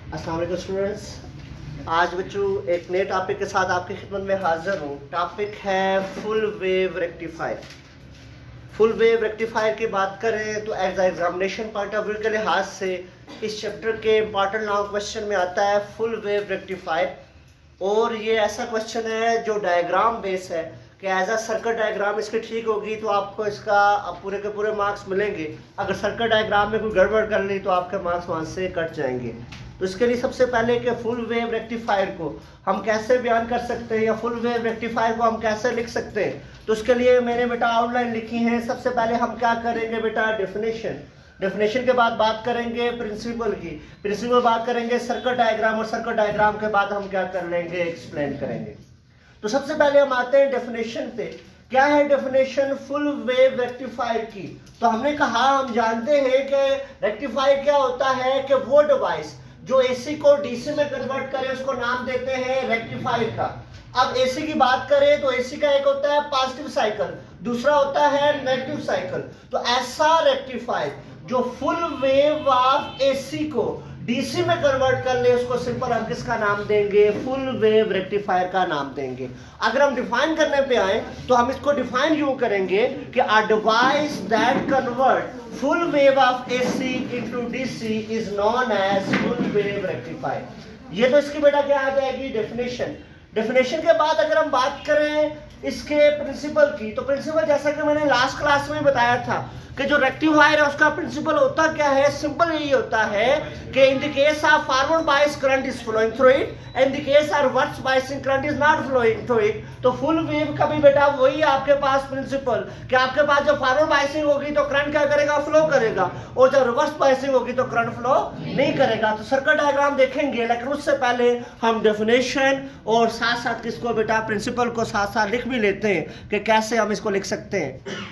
अस्सलाम वालेकुम स्टूडेंट्स। आज बच्चों एक नए टॉपिक के साथ आपकी खिदमत में हाजिर हूँ। टॉपिक है full wave rectifier. Full wave rectifier की बात करें तो as examination point of view के लिहाज से इस चैप्टर के इंपॉर्टेंट लॉन्ग क्वेश्चन में आता है फुल वेव रेक्टिफायर। और ये ऐसा क्वेश्चन है जो डायग्राम बेस है कि एज अ सर्किट डायग्राम इसकी ठीक होगी तो आपको इसका पूरे के पूरे मार्क्स मिलेंगे। अगर सर्किट डायग्राम में कोई गड़बड़ कर ली तो आपके मार्क्स वहाँ से कट जाएंगे। तो इसके लिए सबसे पहले कि फुल वेव रेक्टिफायर को हम कैसे बयान कर सकते हैं या फुल वेव रेक्टिफायर को हम कैसे लिख सकते हैं, तो उसके लिए मैंने बेटा आउटलाइन लिखी है। सबसे पहले हम क्या करेंगे बेटा, डेफिनेशन के बाद बात करेंगे प्रिंसिपल की, प्रिंसिपल बात करेंगे सर्किट डायग्राम, और सर्किट डायग्राम के बाद हम क्या कर लेंगे, एक्सप्लेन करेंगे। तो सबसे पहले हम आते हैं डेफिनेशन पे। क्या है डेफिनेशन फुल वेव रेक्टिफायर की? तो हमने कहा हम जानते हैं कि रेक्टिफायर क्या होता है कि वो डिवाइस जो एसी को डीसी में कन्वर्ट करे उसको नाम देते हैं रेक्टिफायर का। अब एसी की बात करें तो एसी का एक होता है पॉजिटिव साइकिल, दूसरा होता है नेगेटिव साइकिल। तो ऐसा रेक्टिफायर जो फुल वेव ऑफ एसी को डीसी में कन्वर्ट कर ले उसको सिंपल हम किसका नाम देंगे, फुल वेव रेक्टिफायर का नाम देंगे। अगर हम डिफाइन करने पे आए तो हम इसको डिफाइन यूं करेंगे कि a device that convert full wave of AC into DC is known as full wave rectifier. ये तो इसकी बेटा क्या आ जाएगी, डेफिनेशन। डेफिनेशन के बाद अगर हम बात करें इसके प्रिंसिपल की, तो प्रिंसिपल जैसा कि मैंने लास्ट क्लास में बताया था कि जो रेक्टिफायर है उसका प्रिंसिपल होता क्या है, सिंपल यही होता है कि in the case of forward bias current is flowing through it, in the case of reverse biasing current is not flowing through it. तो फुल वेव का भी बेटा वही आपके पास प्रिंसिपल कि आपके पास जब फॉरवर्ड बायसिंग होगी तो करंट क्या करेगा, फ्लो करेगा, और जब रिवर्स बायसिंग होगी तो करंट फ्लो नहीं करेगा। तो सर्किट डायग्राम देखेंगे, लेकिन उससे पहले हम डेफिनेशन और साथ साथ किसको बेटा, प्रिंसिपल को साथ साथ लिख भी लेते हैं कि कैसे हम इसको लिख सकते हैं।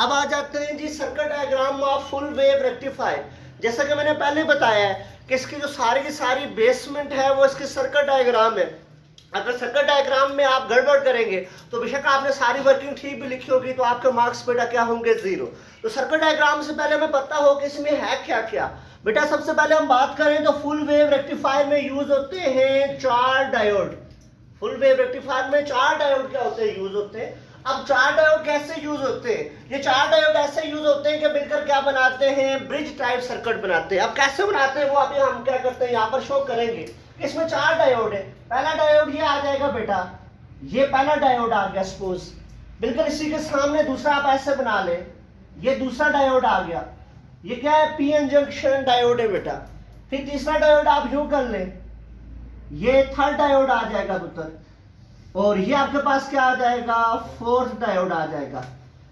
अब आ जाते हैं जी circuit diagram of full wave rectifier. जैसा कि मैंने पहले बताया है कि इसकी जो सारी की सारी बेसमेंट है वो इसकी सर्किट डायग्राम है। अगर सर्किट डायग्राम में आप गड़बड़ करेंगे तो बेशक आपने सारी वर्किंग ठीक भी लिखी होगी तो आपके मार्क्स बेटा क्या होंगे, 0। तो सर्किट डायग्राम से पहले हमें पता हो कि इसमें है क्या क्या। बेटा सबसे पहले हम बात करें तो फुल वेव रेक्टिफायर में यूज होते हैं 4 डायोड। फुल वेव रेक्टिफायर में 4 डायोड क्या होते हैं, यूज होते हैं। अब 4 डायोड कैसे यूज होते हैं? ये 4 डायोड ऐसे यूज होते हैं कि मिलकर क्या बनाते हैं, ब्रिज टाइप सर्किट बनाते हैं। अब कैसे बनाते हैं वो अभी हम क्या करते हैं यहाँ पर शो करेंगे। इसमें 4 डायोड है। पहला डायोड ये आ जाएगा बेटा, ये पहला डायोड आ गया सपोज, बिल्कुल इसी के सामने दूसरा आप ऐसे बना ले, ये दूसरा डायोड आ गया, ये क्या है, पीएन जंक्शन डायोड है बेटा। फिर तीसरा डायोड आप यूं कर ले, ये थर्ड डायोड आ जाएगा पुत्र, और ये आपके पास क्या आ जाएगा, फोर्थ डायोड आ जाएगा।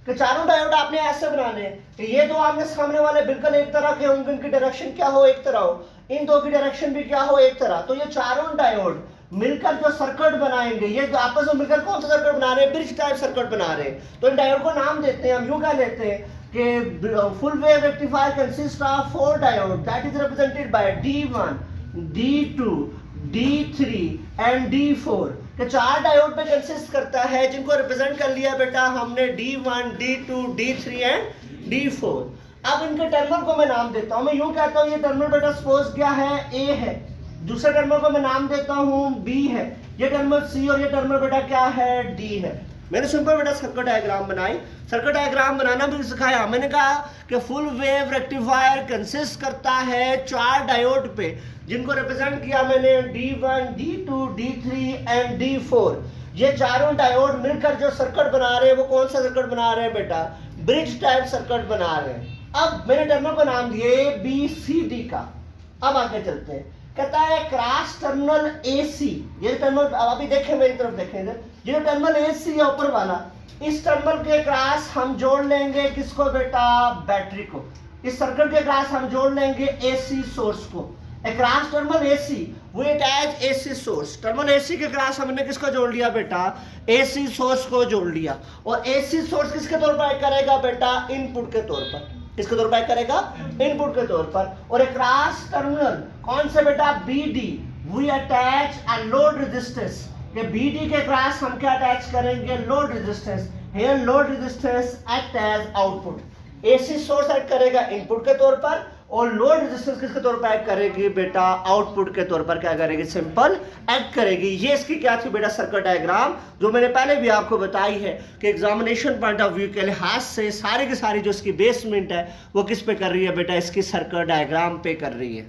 कि चारों डायोड आपने ऐसे बनाने कि ये दो आमने सामने वाले बिल्कुल एक तरह के होंगे, इनकी डायरेक्शन क्या हो, एक तरह हो, इन दो की डायरेक्शन भी क्या हो, एक तरह। तो ये चारों डायोड मिलकर जो सर्किट बनाएंगे, ये जो आपस में मिलकर कौन सा सर्किट बना रहे हैं, ब्रिज टाइप सर्किट बना रहे हैं। तो इन डायोड को नाम देते हैं, हम यूं कह लेते हैं कि full wave rectifier consist of 4 diode that is represented by D1, D2, D3 and D4 के 4 डायोड पे कंसिस्ट करता है, जिनको रिप्रेजेंट कर लिया बेटा हमने D1, D2, D3 and D4। अब इनके टर्मिनल को मैं नाम देता हूं, मैं यूं कहता हूं ये टर्मिनल बेटा सपोज क्या है, A है, दूसरे टर्मिनल को मैं नाम देता हूं B है, ये टर्मिनल C, और ये टर्मिनल बेटा क्या है, D है। मैंने सिंपल बेटा सर्किट डायग्राम बनाई, सर्किट डायग्राम बनाना भी सिखाया। मैंने कहा कि फुल वेव रेक्टिफायर कंसिस्ट करता है 4 डायोड पे, जिनको रिप्रेजेंट किया मैंने D1, D2, D3 and D4। ये चारों डायोड मिलकर जो सर्किट बना रहे हैं वो कौन सा सर्किट बना रहे हैं बेटा, ब्रिज टाइप सर्किट बना रहे हैं। अब मैंने टर्मिनल को नाम दिए ABCD का। अब आगे चलते हैं, कहता है क्रॉस टर्मिनल AC, ये टर्मिनल अभी देखें, मेरी तरफ देखेंगे, ये टर्मिनल AC है ऊपर वाला, इस टर्मिनल के क्रॉस हम जोड़ लेंगे किसको बेटा, बैटरी को। इस सर्किट के क्रॉस हम जोड़ लेंगे AC सोर्स को। क्रॉस टर्मिनल AC वो attach AC source, terminal AC के क्रॉस हमने किसको जोड़ लिया बेटा, AC सोर्स को जोड़ लिया। और AC सोर्स किसके तौर पर करेगा बेटा, इनपुट के तौर पर। किसके तौर पर करेगा, इनपुट के तौर पर। और एक क्रॉस टर्मिनल कौन से बेटा, BD, we attach a load resistance. ये BD के क्रॉस हम क्या अटैच करेंगे, load resistance. Here load resistance act as output. AC source act करेगा इनपुट के तौर पर और लोड रेजिस्टेंस किसके तौर पर एक्ट करेगी बेटा, आउटपुट के तौर पर क्या करेगी, सिंपल एक्ट करेगी। ये इसकी क्या थी बेटा, सर्किट डायग्राम, जो मैंने पहले भी आपको बताई है कि एग्जामिनेशन पॉइंट ऑफ व्यू के लिहाज से सारी की सारी जो इसकी बेसमेंट है वो किस पे कर रही है बेटा, इसकी सर्किट डायग्राम पे कर रही है।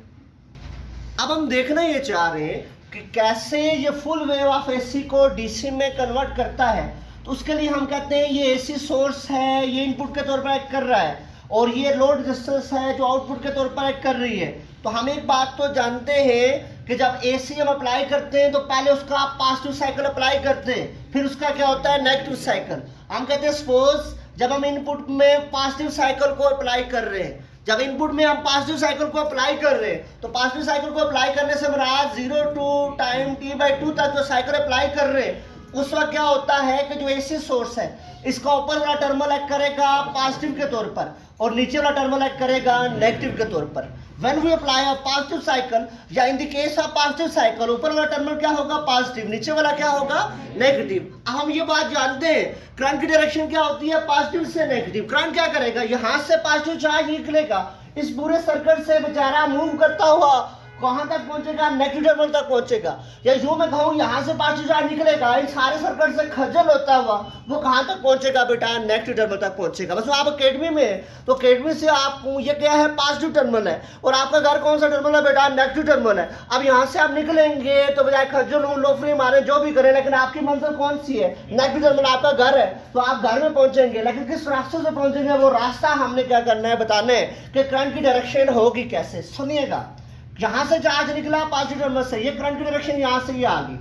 अब हम देखना ये चाह रहे हैं कि कैसे ये फुल वेव ऑफ एसी को डीसी में कन्वर्ट करता है। तो उसके लिए हम कहते हैं ये एसी सोर्स है, ये इनपुट के तौर पर एक्ट कर रहा है, और ये लोड रेजिस्टेंस है जो आउटपुट के तौर पर एक्ट कर रही है। तो हम एक बात तो जानते हैं कि जब एसी हम अप्लाई करते हैं तो पहले उसका पॉजिटिव साइकिल अप्लाई करते हैं, फिर उसका क्या होता है, नेगेटिव साइकिल। हम कहते हैं सपोज जब हम इनपुट में पॉजिटिव साइकिल को अप्लाई कर रहे हैं, जब इनपुट में हम पॉजिटिव साइकिल को अप्लाई कर रहे हैं, तो पॉजिटिव साइकिल को अप्लाई करने से हमारा 0 to टाइम t/2 तक जो साइकिल अप्लाई कर रहे हैं, उस वक्त क्या होता है कि जो एसी सोर्स है इसका ऊपर वाला टर्मिनल एक्ट करेगा पॉजिटिव के तौर पर और नीचे वाला टर्मिनल एक्ट करेगा नेगेटिव के तौर पर। When we apply a positive cycle या in the case of positive cycle, ऊपर वाला टर्मिनल क्या होगा, पॉजिटिव, नीचे वाला क्या होगा, नेगेटिव। अब हम ये बात जानते हैं करंट की डायरेक्शन क्या होती है, पॉजिटिव से नेगेटिव। करंट क्या करेगा, यहाँ से पॉजिटिव चार्ज निकलेगा, इस पूरे सर्किट से बेचारा मूव करता हुआ कहां तक पहुंचेगा, नेगेटिव टर्मिनल तक पहुंचेगा। या यूं मैं कहूं यहाँ से पॉजिटिव चार्ज निकलेगा, इन सारे सर्किट से खज्जल होता हुआ वो कहां तक पहुंचेगा बेटा, नेगेटिव टर्मिनल तक पहुंचेगा। बस आप अकेडमी में तो अकेडमी से आपको ये क्या है, पॉजिटिव टर्मिनल है, और आपका घर कौन सा टर्मिनल है बेटा, नेगेटिव टर्मिनल है। अब यहाँ से आप निकलेंगे तो बजाय खज्जल हूँ, लोफरी मारे, जो भी करें, लेकिन आपकी मंजिल कौन सी है, नेगेटिव टर्मिनल, आपका घर है, तो आप घर में पहुंचेंगे। लेकिन किस रास्ते से पहुंचेंगे, वो रास्ता हमने क्या करना है, बताना है कि करंट की डायरेक्शन होगी कैसे। सुनिएगा, यहां से चार्ज निकला पॉजिटिव टर्मिनल से, ये करंट की डायरेक्शन यहां से ही आ गई।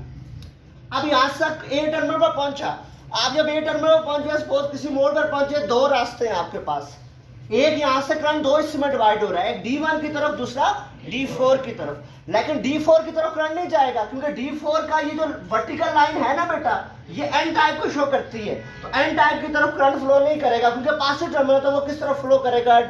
अब यहां तक ए टर्मिनल पर पहुंचा, आप जब ए टर्मिनल पर पहुंचे, सपोज किसी मोड़ पर पहुंचे, दो रास्ते हैं आपके पास, एक यहां से करंट दो हिस्से में डिवाइड हो रहा है, एक D1 की तरफ, दूसरा D4 की तरफ। लेकिन D4 की तरफ करंट नहीं जाएगा, क्योंकि D4 का ये जो वर्टिकल लाइन है ना बेटा, ये एन टाइप को शो करती है, तो एन टाइप की तरफ करंट फ्लो नहीं करेगा, क्योंकि पॉजिटिव टर्मिनल तो वो किस तरफ फ्लो करेगा,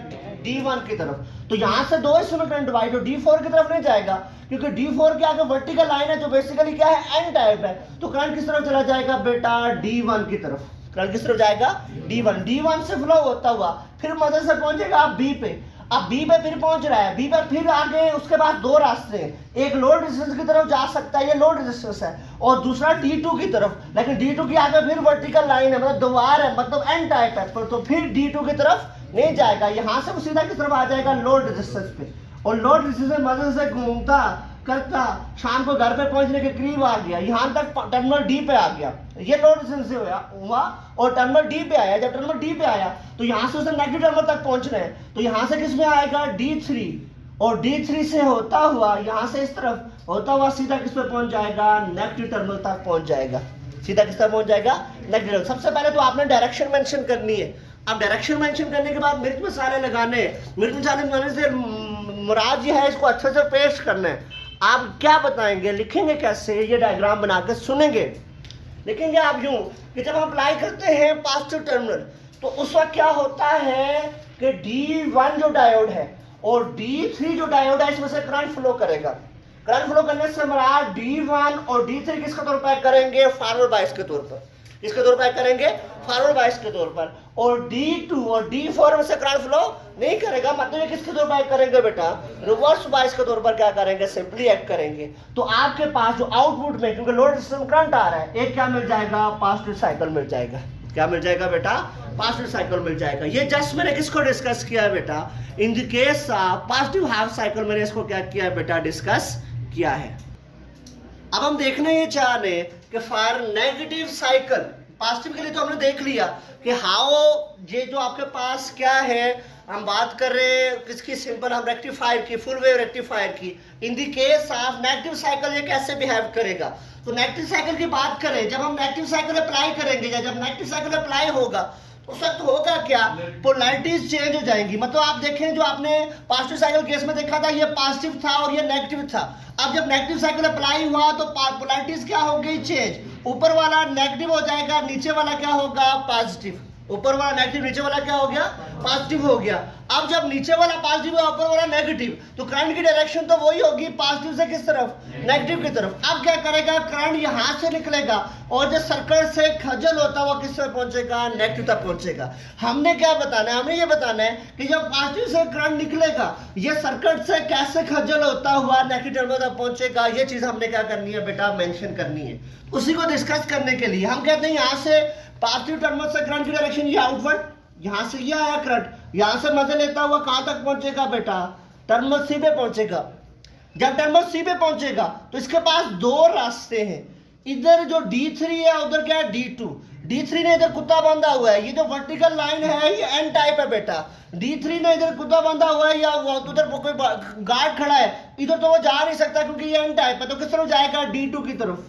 D1 की तरफ। तो यहां से दो हिस्सों में करंट डिवाइड हो, D4 की तरफ नहीं जाएगा, क्योंकि D4 के आगे वर्टिकल लाइन है जो बेसिकली क्या है, एन टाइप है। तो करंट किस तरफ चला जाएगा बेटा, D1 की तरफ। करंट किस तरफ जाएगा, D1 से फ्लो होता हुआ फिर मदद से पहुंचेगा B पे। अब B पे फिर पहुंच रहा है, B पे फिर आगे उसके बाद दो रास्ते हैं, एक लोड रेजिस्टेंस की तरफ जा सकता है, ये लोड रेजिस्टेंस है, और दूसरा D2 की तरफ। लेकिन D2 की आगे फिर वर्टिकल लाइन है, मतलब दीवार है, मतलब एन टाइप है, तो फिर D2 की तरफ नहीं जाएगा, यहां से वो सीधा किस तरफ आ जाएगा, लोड रेजिस्टेंस पे। और लोड रेजिस्टेंस मदद से घूमता करता शाम को घर पे पहुंचने के करीब आ गया, यहां तक टर्मिनल D पे आ गया, ये लोड रेजिस्टेंस से हुआ और टर्मिनल D पे आया। जब टर्मिनल D पे आया तो यहां से उसने नेगेटिव टर्मिनल तक पहुंचना है, तो यहां से किस में आएगा, D3, और D3 से होता हुआ यहां से इस तरफ होता हुआ सीधा किस पे पहुंच जाएगा, नेगेटिव टर्मिनल तक पहुंच जाएगा। सीधा किस तरफ पहुंच जाएगा, नेगेटिव टर्मिनल। सबसे पहले तो आपने डायरेक्शन मेंशन करनी है। अब डायरेक्शन मेंशन करने के बाद मिर्च मसाले लगाने, मिर्च मसाले लगाने से मुराद ये है इसको अच्छे से पेश करना है। आप क्या बताएंगे, लिखेंगे कैसे, ये डायग्राम बना के सुनेंगे। लिखेंगे आप यूं कि जब हम अप्लाई करते हैं पॉजिटिव टर्मिनल, तो उस वक्त क्या होता है कि D1 जो डायोड है और D3 जो डायोड है, इसमें से करंट फ्लो करेगा। करंट फ्लो करने से हमारा D1 और D3 किसके तौर पर करेंगे, फॉरवर्ड बायस के तौर पर। किसके तौर पर करेंगे, फॉरवर्ड बायस के तौर पर। और D2 और D4 में से करंट फ्लो नहीं करेगा, मतलब ये किसके तौर पर करेंगे बेटा, रिवर्स बायस के तौर पर क्या करेंगे, सिंपली एक्ट करेंगे। तो आपके पास जो आउटपुट में, क्योंकि लोड रेजिस्टेंस करंट आ रहा है, एक क्या मिल जाएगा, पॉजिटिव साइकिल मिल जाएगा। क्या मिल जाएगा बेटा, पॉजिटिव साइकिल मिल जाएगा। ये जस्ट मैंने किसको डिस्कस किया है बेटा, इन the case positive half cycle मैंने इसको क्या किया है बेटा, डिस्कस किया है। अब हम देखने ये चाह रहे हैं कि फॉर नेगेटिव साइकिल, पॉजिटिव के लिए तो हमने देख लिया कि हाउ, ये जो आपके पास क्या है, हम बात कर रहे हैं किसकी, सिंपल हम रेक्टिफायर की, फुल वेव रेक्टिफायर की। इन the case of negative cycle ये कैसे बिहेव करेगा। तो नेगेटिव साइकिल की बात करें, जब हम नेगेटिव साइकिल अप्लाई करेंगे या जब नेगेटिव साइकिल अप्लाई होगा तो उस वक्त होगा क्या, पोलैरिटीज चेंज हो जाएंगी। मतलब आप देखें, जो आपने पॉजिटिव साइकिल केस में देखा था, ये पॉजिटिव था और ये नेगेटिव था। अब जब नेगेटिव साइकिल अप्लाई हुआ तो पोलैरिटीज क्या हो गई, चेंज। ऊपर वाला नेगेटिव हो जाएगा, नीचे वाला क्या होगा, पॉजिटिव। ऊपर वाला नेगेटिव, नीचे वाला क्या हो गया, पॉजिटिव हो गया। अब जब नीचे वाला पॉजिटिव है, ऊपर वाला नेगेटिव, तो करंट की डायरेक्शन तो वही होगी, पॉजिटिव से किस तरफ, नेगेटिव की तरफ। अब क्या करेगा, करंट यहां से निकलेगा और जो सर्किट से खजल होता हुआ किस तरफ पहुंचेगा, नेगेटिव तक पहुंचेगा। हमने क्या बताना है, हमने ये बताना है कि जब पॉजिटिव से करंट निकलेगा, ये सर्किट से कैसे खजल होता हुआ नेगेटिव टर्मिनल तक पहुंचेगा, ये चीज हमने क्या करनी है बेटा, मेंशन करनी है। उसी को डिस्कस करने के लिए हम कहते हैं यहां से पॉजिटिव टर्मिनल से करंट की डायरेक्शन ये आउटवर्ड, यहां से ये आया करंट, यहां से मजे लेता हुआ कहां तक पहुंचेगा बेटा, टर्मिनल सी पे पहुंचेगा। जब टर्मिनल सी पे पहुंचेगा तो इसके पास दो रास्ते हैं, इधर जो D3 है उधर क्या है D2। D3 ने इधर कुत्ता बांधा हुआ है, ये जो वर्टिकल लाइन है ये एन टाइप है बेटा। D3 ने इधर कुत्ता बांधा हुआ है या उधर कोई गार्ड खड़ा है, इधर तो वो जा नहीं सकता क्योंकि ये एन टाइप है, तो किस तरफ जाएगा, D2 की तरफ,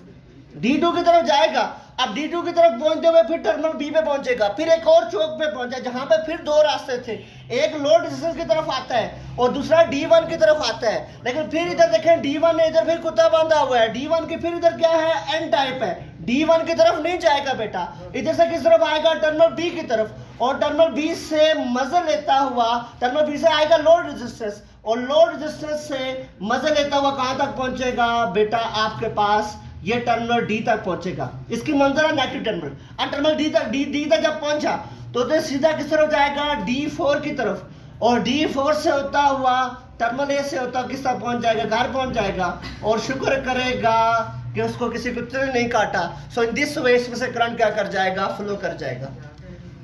D2 की तरफ जाएगा। अब D2 की तरफ पहुंचते हुए फिर टर्मिनल B पे पहुंचेगा, फिर एक और चौक पे पहुंचा जहां पे फिर दो रास्ते थे, एक लोड रेजिस्टेंस की तरफ आता है और दूसरा D1 की तरफ आता है। लेकिन फिर इधर देखें D1 ने इधर फिर कुत्ता बांधा हुआ है, D1 की फिर इधर क्या है, एन टाइप है, D1 की तरफ नहीं जाएगा बेटा, इधर से किस तरफ आएगा, टर्मिनल B की तरफ, और टर्मिनल B से मजे लेता हुआ टर्मिनल B से आएगा लोड रेजिस्टेंस, और लोड रेजिस्टेंस से मजे लेता हुआ कहां तक पहुंचेगा बेटा, आपके पास ये टर्मिनल D तक पहुंचेगा। इसकी मंजर है नेगेटिव टर्मिनल। अब टर्मिनल D तक जब पहुंचा तो सीधा किस तरफ जाएगा, D4 की तरफ, और D4 से होता हुआ टर्मिनल A से होता किस तरफ पहुंच जाएगा, घर पहुंच जाएगा, और शुक्र करेगा कि उसको किसी कुत्ते ने नहीं काटा। सो इन दिस वे इसमें से करंट क्या कर जाएगा, फ्लो कर जाएगा।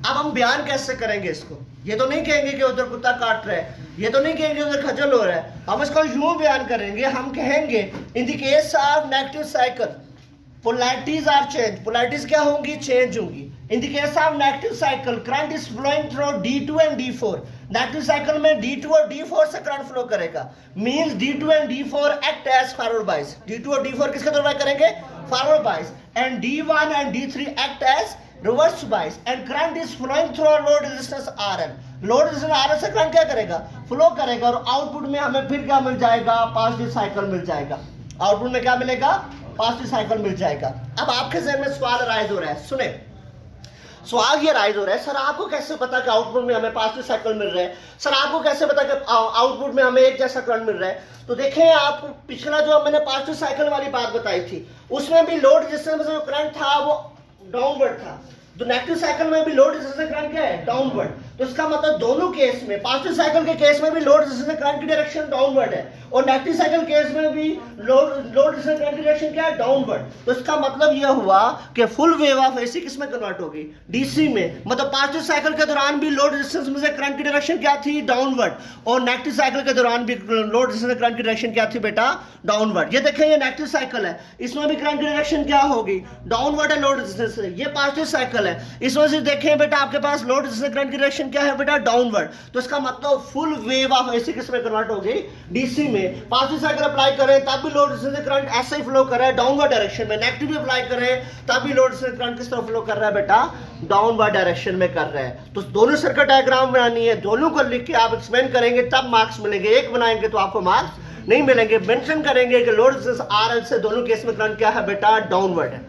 अब हम बयान कैसे करेंगे इसको, ये तो नहीं कहेंगे कि उधर कुत्ता काट रहा है, ये तो नहीं कहेंगे उधर खजल हो रहा है, हम इसको यूं बयान करेंगे, हम कहेंगे in the case of negative cycle polarities are change, polarities क्या होंगी, चेंज होंगी। In the case of negative cycle current is flowing through D2 and D4। Negative cycle में D2 और D4 से करंट फ्लो करेगा, means D2 and D4 act as forward bias. D2 और D4 किसके तरफ करेंगे, forward bias, and D1 and D3 act as reverse bias, and current is flowing through load resistance RL। Load resistance RL से current क्या करेगा, flow करेगा, और output में हमें फिर क्या मिल जाएगा, पॉजिटिव साइकिल मिल जाएगा। आउटपुट में क्या मिलेगा, पॉजिटिव साइकिल मिल जाएगा। अब आपके ज़हन में सवाल राइज हो रहा है, सुने सवाल ये राइज हो रहा है, सर आपको कैसे पता कि आउटपुट में हमें पॉजिटिव साइकिल मिल रहा है, सर आपको कैसे पता कि आउटपुट में हमें एक जैसा करंट मिल रहा है। तो देखें, आप पिछला जो मैंने पॉजिटिव साइकिल वाली बात बताई थी उसमें भी लोड रेजिस्टेंस में जो करंट था वो डाउनवर्ड था, तो नेगेटिव साइकिल में भी लोड रेजिस्टेंस करंट क्या है, डाउनवर्ड। तो इसका मतलब दोनों केस में, पॉजिटिव साइकिल के केस में भी लोड रेजिस्टेंस करंट की डायरेक्शन डाउनवर्ड है, और नेगेटिव साइकिल केस में भी लोड रेजिस्टेंस करंट की डायरेक्शन क्या है, डाउनवर्ड। तो इसका मतलब यह हुआ कि फुल वेव ऑफ एसी किस में कन्वर्ट होगी, डीसी में। मतलब पॉजिटिव साइकिल के दौरान भी लोड रेजिस्टेंस में से करंट की डायरेक्शन क्या थी, डाउनवर्ड, और नेगेटिव साइकिल के दौरान भी लोड रेजिस्टेंस करंट की डायरेक्शन क्या थी बेटा, डाउनवर्ड। ये देखें, ये नेगेटिव साइकिल है, इसमें भी करंट की डायरेक्शन क्या होगी, डाउनवर्ड है लोड रेजिस्टेंस से। ये पॉजिटिव साइकिल है, इसमें से देखें बेटा आपके पास लोड रेजिस्टेंस करंट की डायरेक्शन क्या है बेटा, डाउनवर्ड। तो इसका मतलब फुल वेव ऑफ एसी किस में कन्वर्ट हो गई, डीसी में। पॉजिटिव साइकिल अप्लाई करें तब भी लोड रेजिस्टेंस करंट ऐसे ही फ्लो कर रहा है डाउनवर्ड डायरेक्शन में, नेगेटिव भी अप्लाई करें तब भी लोड रेजिस्टेंस करंट किस तरफ फ्लो कर रहा है बेटा, डाउनवर्ड डायरेक्शन में कर रहा है। तो दोनों सर्किट डायग्राम बनानी है, दोनों को लिख के आप एक्सप्लेन करेंगे तब मार्क्स मिलेंगे, एक बनाएंगे तो आपको मार्क्स नहीं मिलेंगे। मेंशन करेंगे कि लोड रेजिस्टेंस आरएल से दोनों केस में करंट क्या है बेटा, डाउनवर्ड है।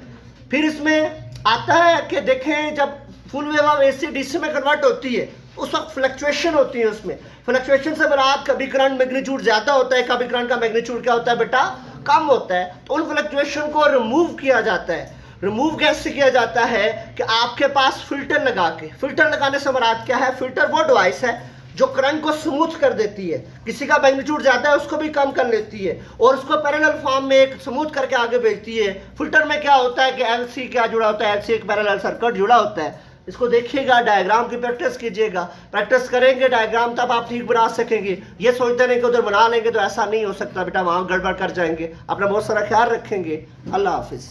फिर इसमें आता है कि देखें, जब full wave of AC DC में कन्वर्ट होती है उस वक्त फ्लक्चुएशन होती है, उसमें फ्लक्चुएशन से बरात कभी करंट मैग्नीट्यूड ज्यादा होता है, कभी करंट का मैग्नीट्यूड क्या होता है बेटा, कम होता है। तो उन फ्लक्चुएशन को रिमूव किया जाता है। रिमूव कैसे किया जाता है कि आपके पास फिल्टर लगा के, फिल्टर लगाने से बरात क्या है, फिल्टर वो डिवाइस है जो करंट को स्मूथ कर देती है, किसी का मैग्नीट्यूड ज्यादा है उसको भी कम कर लेती है और उसको पैरेलल फॉर्म में एक स्मूथ करके आगे भेजती है। फिल्टर में क्या होता है कि एलसी क्या जुड़ा होता है, एलसी एक पैरेलल सर्किट जुड़ा होता है। इसको देखिएगा, डायग्राम की प्रैक्टिस कीजिएगा, प्रैक्टिस करेंगे डायग्राम तब आप ठीक बना सकेंगे। ये सोचते नहीं कि उधर बना लेंगे तो ऐसा नहीं हो सकता बेटा, वहां गड़बड़ कर जाएंगे। अपना बहुत सारा ख्याल रखेंगे। अल्लाह हाफिज।